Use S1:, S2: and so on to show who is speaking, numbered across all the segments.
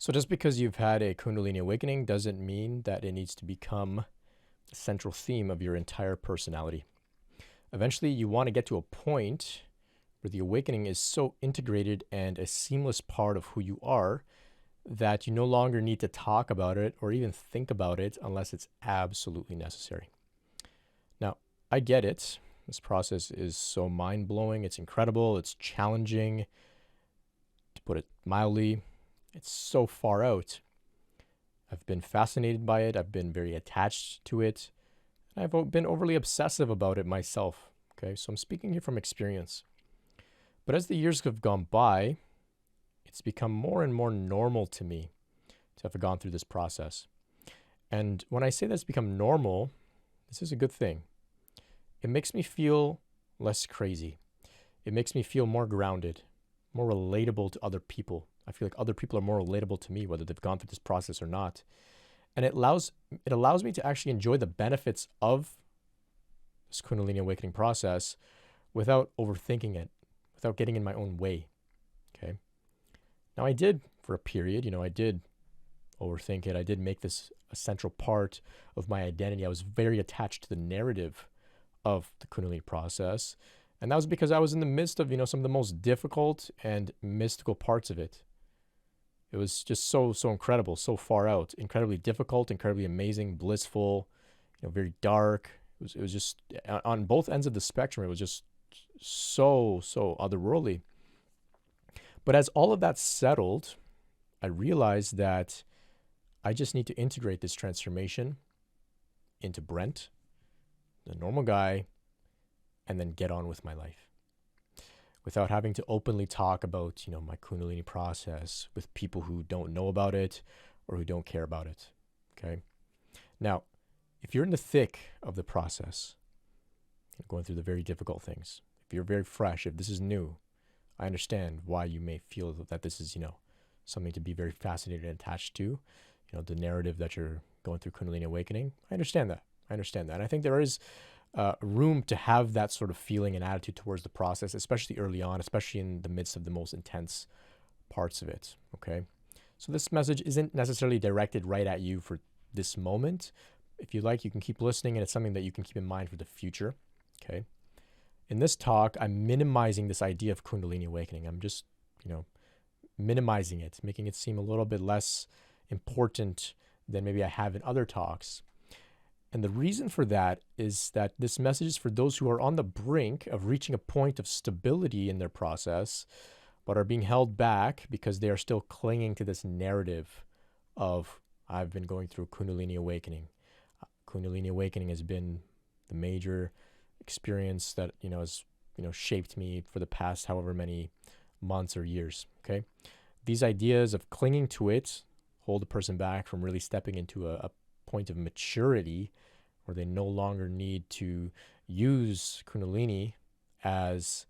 S1: So just because you've had a Kundalini awakening doesn't mean that it needs to become the central theme of your entire personality. Eventually, you want to get to a point where the awakening is so integrated and a seamless part of who you are that you no longer need to talk about it or even think about it unless it's absolutely necessary. Now, I get it. This process is so mind-blowing. It's incredible. It's challenging, to put it mildly. It's so far out. I've been fascinated by it. I've been very attached to it. And I've been overly obsessive about it myself. Okay, so I'm speaking here from experience. But as the years have gone by, it's become more and more normal to me to have gone through this process. And when I say that's become normal, this is a good thing. It makes me feel less crazy. It makes me feel more grounded, more relatable to other people. I feel like other people are more relatable to me, whether they've gone through this process or not. And it allows me to actually enjoy the benefits of this Kundalini awakening process without overthinking it, without getting in my own way. Okay. Now I did for a period, I did overthink it. I did make this a central part of my identity. I was very attached to the narrative of the Kundalini process. And that was because I was in the midst of, some of the most difficult and mystical parts of it. It was just so incredible, so far out, incredibly difficult, incredibly amazing, blissful, very dark. It was just on both ends of the spectrum. It was just so otherworldly. But as all of that settled, I realized that I just need to integrate this transformation into Brent, the normal guy, and then get on with my life without having to openly talk about, my Kundalini process with people who don't know about it or who don't care about it. Okay. Now, if you're in the thick of the process, going through the very difficult things, if you're very fresh, if this is new, I understand why you may feel that this is, something to be very fascinated and attached to, the narrative that you're going through Kundalini awakening. I understand that. And I think there is room to have that sort of feeling and attitude towards the process, especially early on, especially in the midst of the most intense parts of it. Okay. So this message isn't necessarily directed right at you for this moment. If you like, you can keep listening, and it's something that you can keep in mind for the future. Okay. In this talk, I'm minimizing this idea of Kundalini awakening. I'm just, minimizing it, making it seem a little bit less important than maybe I have in other talks. And the reason for that is that this message is for those who are on the brink of reaching a point of stability in their process, but are being held back because they are still clinging to this narrative of, I've been going through Kundalini awakening. Kundalini awakening has been the major experience that, has, shaped me for the past however many months or years. Okay. These ideas of clinging to it hold a person back from really stepping into a point of maturity where they no longer need to use Kundalini as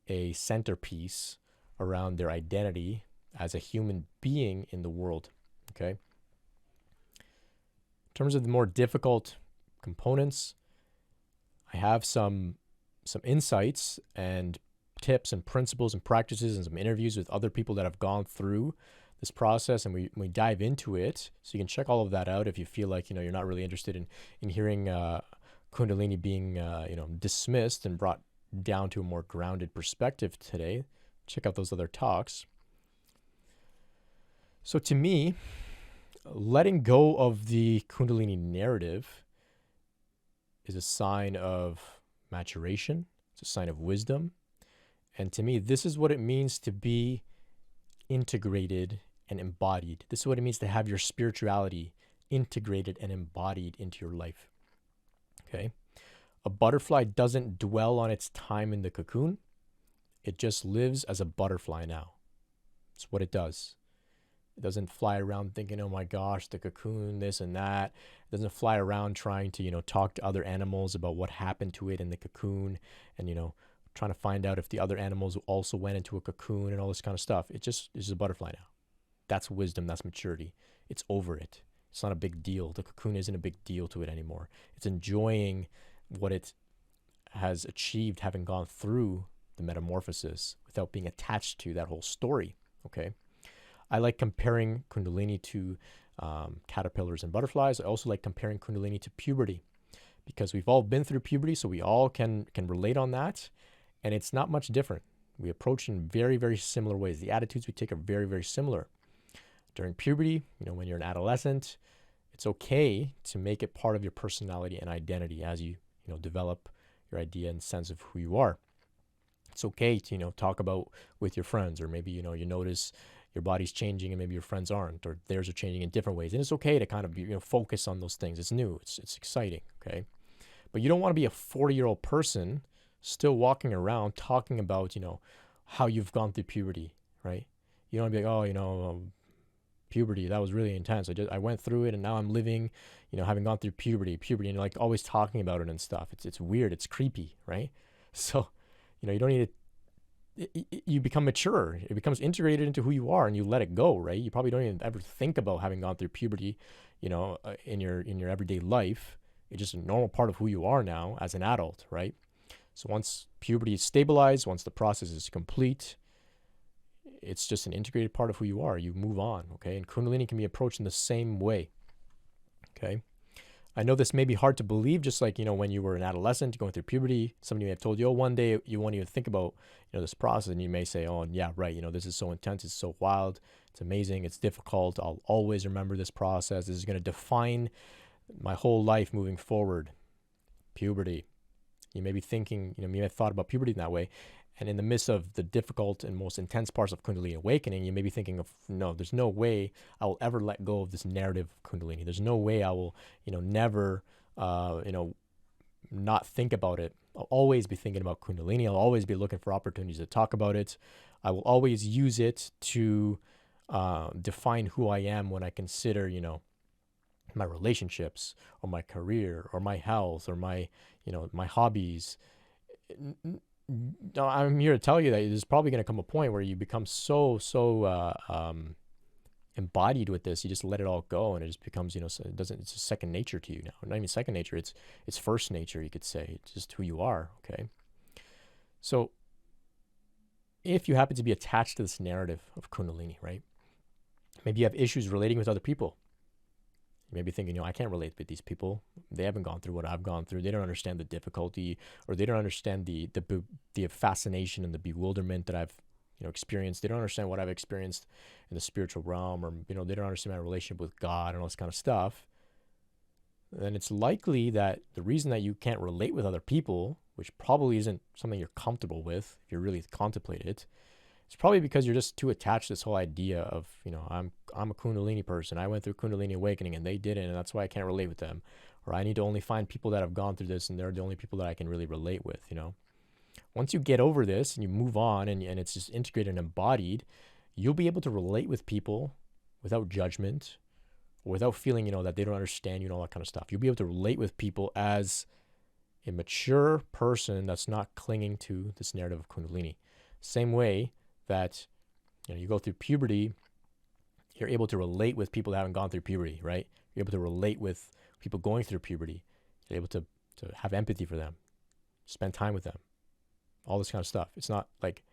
S1: a centerpiece around their identity as a human being in the world. Okay. In terms of the more difficult components, I have some insights and tips and principles and practices and some interviews with other people that have gone through this process, and we dive into it. So you can check all of that out if you feel like, you're not really interested in hearing Kundalini being, dismissed and brought down to a more grounded perspective today. Check out those other talks. So to me, letting go of the Kundalini narrative is a sign of maturation. It's a sign of wisdom. And to me, this is what it means to be integrated and embodied. This is what it means to have your spirituality integrated and embodied into your life. Okay. A butterfly doesn't dwell on its time in the cocoon. It just lives as a butterfly now. It's what it does. It doesn't fly around thinking, oh my gosh, the cocoon, this and that. It doesn't fly around trying to, talk to other animals about what happened to it in the cocoon and, trying to find out if the other animals also went into a cocoon and all this kind of stuff. It's just a butterfly now. That's wisdom. That's maturity. It's over it. It's not a big deal. The cocoon isn't a big deal to it anymore. It's enjoying what it has achieved having gone through the metamorphosis without being attached to that whole story. Okay. I like comparing Kundalini to caterpillars and butterflies. I also like comparing Kundalini to puberty, because we've all been through puberty, so we all can relate on that, and it's not much different. We approach in very, very similar ways. The attitudes we take are very, very similar. During puberty, when you're an adolescent, it's okay to make it part of your personality and identity as you develop your idea and sense of who you are. It's okay to talk about with your friends, or maybe you notice your body's changing and maybe your friends aren't, or theirs are changing in different ways. And it's okay to kind of focus on those things. It's new, it's exciting, okay? But you don't want to be a 40-year-old person still walking around talking about, how you've gone through puberty, right? You don't want to be like, puberty, that was really intense. I went through it and now I'm living, having gone through puberty, and like always talking about it and stuff. It's weird, it's creepy, right? So, you don't need to, you become mature. It becomes integrated into who you are and you let it go, right? You probably don't even ever think about having gone through puberty, in your everyday life. It's just a normal part of who you are now as an adult, right? So once puberty is stabilized, once the process is complete, it's just an integrated part of who you are. You move on, okay? And Kundalini can be approached in the same way, okay? I know this may be hard to believe, just like, when you were an adolescent going through puberty, somebody may have told you, one day you won't even think about, this process, and you may say, oh, yeah, right, this is so intense, it's so wild, it's amazing, it's difficult, I'll always remember this process, this is going to define my whole life moving forward. Puberty. You may be thinking, you may have thought about puberty in that way, and in the midst of the difficult and most intense parts of Kundalini awakening, you may be thinking of, no, there's no way I will ever let go of this narrative of Kundalini. There's no way I will, never, not think about it. I'll always be thinking about Kundalini. I'll always be looking for opportunities to talk about it. I will always use it to define who I am when I consider, my relationships or my career or my health or my, my hobbies. I'm here to tell you that there's probably going to come a point where you become so embodied with this. You just let it all go, and it just becomes, it's a second nature to you now. Not even second nature. It's first nature, you could say. It's just who you are. Okay. So if you happen to be attached to this narrative of Kundalini, right? Maybe you have issues relating with other people. You may be thinking, I can't relate with these people. They haven't gone through what I've gone through. They don't understand the difficulty, or they don't understand the fascination and the bewilderment that I've experienced. They don't understand what I've experienced in the spiritual realm, or they don't understand my relationship with God and all this kind of stuff. Then it's likely that the reason that you can't relate with other people, which probably isn't something you're comfortable with if you really contemplate it, it's probably because you're just too attached to this whole idea of, I'm a Kundalini person. I went through Kundalini awakening and they didn't, and that's why I can't relate with them. Or I need to only find people that have gone through this, and they're the only people that I can really relate with, Once you get over this and you move on, and it's just integrated and embodied, you'll be able to relate with people without judgment, or without feeling, that they don't understand you and all that kind of stuff. You'll be able to relate with people as a mature person that's not clinging to this narrative of Kundalini. Same way that you go through puberty, you're able to relate with people that haven't gone through puberty, right? You're able to relate with people going through puberty. You're able to have empathy for them, spend time with them, all this kind of stuff. It's not like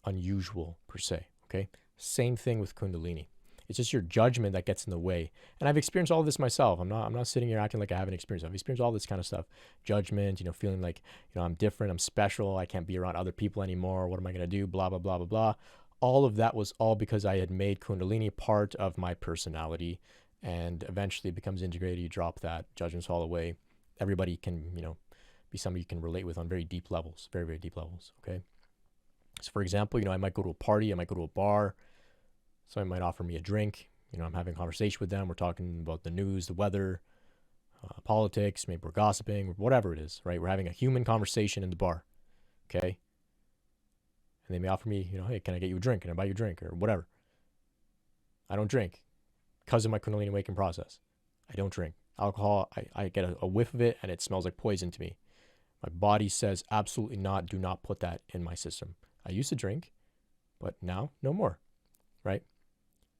S1: unusual per se, okay? Same thing with Kundalini. It's just your judgment that gets in the way. And I've experienced all this myself. I'm not sitting here acting like I haven't experienced it. I've experienced all this kind of stuff. Judgment, feeling like, I'm different, I'm special, I can't be around other people anymore. What am I going to do? Blah, blah, blah, blah, blah. All of that was all because I had made Kundalini part of my personality, and eventually it becomes integrated. You drop that, judgments fall away. Everybody can, be somebody you can relate with on very deep levels, very, very deep levels, okay? So for example, I might go to a party, I might go to a bar, somebody might offer me a drink. I'm having a conversation with them. We're talking about the news, the weather, politics. Maybe we're gossiping, whatever it is, right? We're having a human conversation in the bar, okay? And they may offer me, hey, can I get you a drink? Can I buy you a drink or whatever? I don't drink because of my Kundalini awakening process. I don't drink. Alcohol, I get a whiff of it and it smells like poison to me. My body says absolutely not. Do not put that in my system. I used to drink, but now no more, right?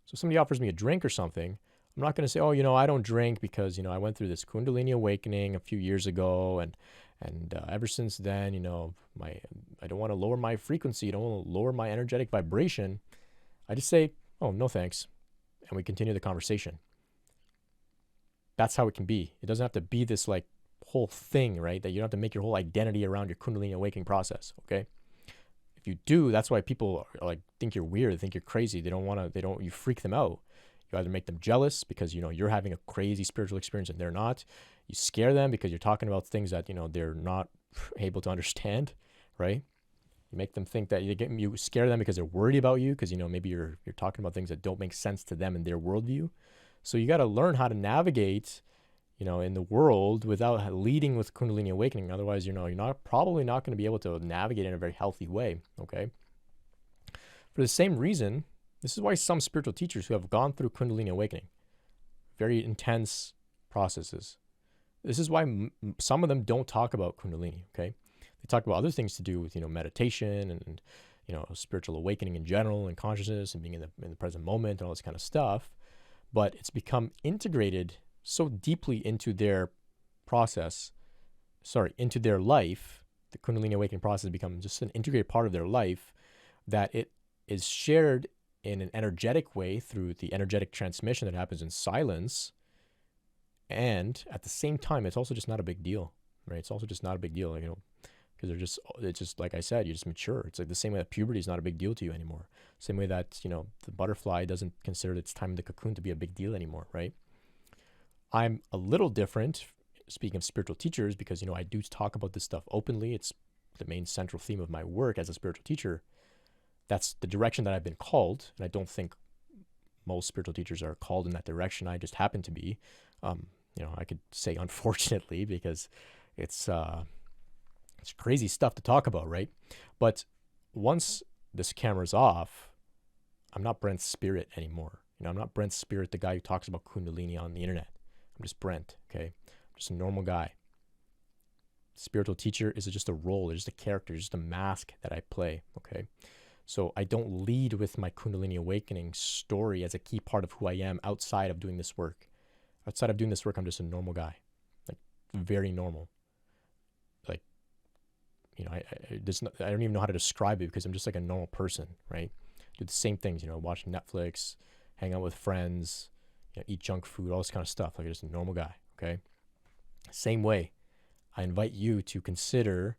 S1: So if somebody offers me a drink or something, I'm not going to say, oh, I don't drink because, I went through this Kundalini awakening a few years ago, and ever since then, I don't want to lower my frequency, I don't want to lower my energetic vibration. I just say, Oh, no thanks. And we continue the conversation. That's how it can be. It doesn't have to be this like whole thing, right? That you don't have to make your whole identity around your Kundalini awakening process, okay? If you do, that's why people are like think you're weird, think you're crazy. You freak them out. You either make them jealous because, you're having a crazy spiritual experience and they're not. You scare them because you're talking about things that, they're not able to understand, right? You make them think that you scare them because they're worried about you because, maybe you're talking about things that don't make sense to them in their worldview. So you got to learn how to navigate, in the world without leading with Kundalini awakening. Otherwise, you're probably not going to be able to navigate in a very healthy way, okay? For the same reason, this is why some spiritual teachers who have gone through Kundalini awakening, very intense processes, this is why some of them don't talk about Kundalini, okay? They talk about other things to do with, meditation and spiritual awakening in general and consciousness and being in the present moment and all this kind of stuff. But it's become integrated so deeply into their into their life. The Kundalini awakening process has become just an integrated part of their life that it is shared in an energetic way through the energetic transmission that happens in silence. And at the same time, it's also just not a big deal, right? It's also just not a big deal, because it's just like I said, you just mature. It's like the same way that puberty is not a big deal to you anymore. Same way that, the butterfly doesn't consider its time in the cocoon to be a big deal anymore, right? I'm a little different, speaking of spiritual teachers, because, I do talk about this stuff openly. It's the main central theme of my work as a spiritual teacher. That's the direction that I've been called. And I don't think most spiritual teachers are called in that direction. I just happen to be. I could say unfortunately, because it's crazy stuff to talk about, right? But once this camera's off, I'm not Brent's spirit anymore. I'm not Brent's spirit, the guy who talks about Kundalini on the internet. I'm just Brent, okay? I'm just a normal guy. Spiritual teacher is just a role, it's just a character, it's just a mask that I play, okay? So I don't lead with my Kundalini awakening story as a key part of who I am outside of doing this work. Outside of doing this work, I'm just a normal guy, like very normal. Like, I don't even know how to describe it because I'm just like a normal person, right? Do the same things, watch Netflix, hang out with friends, eat junk food, all this kind of stuff. Like just a normal guy, okay? Same way, I invite you to consider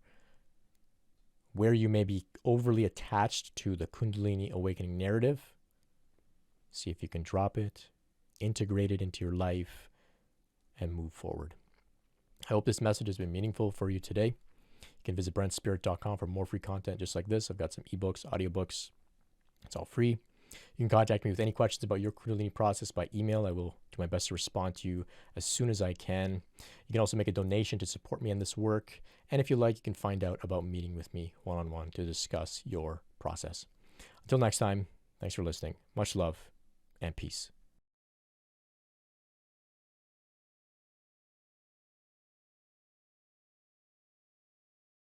S1: where you may be overly attached to the Kundalini awakening narrative. See if you can drop it, integrate it into your life, and move forward. I hope this message has been meaningful for you today. You can visit brentspirit.com for more free content just like this. I've got some ebooks, audiobooks. It's all free. You can contact me with any questions about your Kundalini process by email. I will do my best to respond to you as soon as I can. You can also make a donation to support me in this work. And if you like, you can find out about meeting with me one-on-one to discuss your process. Until next time, thanks for listening. Much love and peace.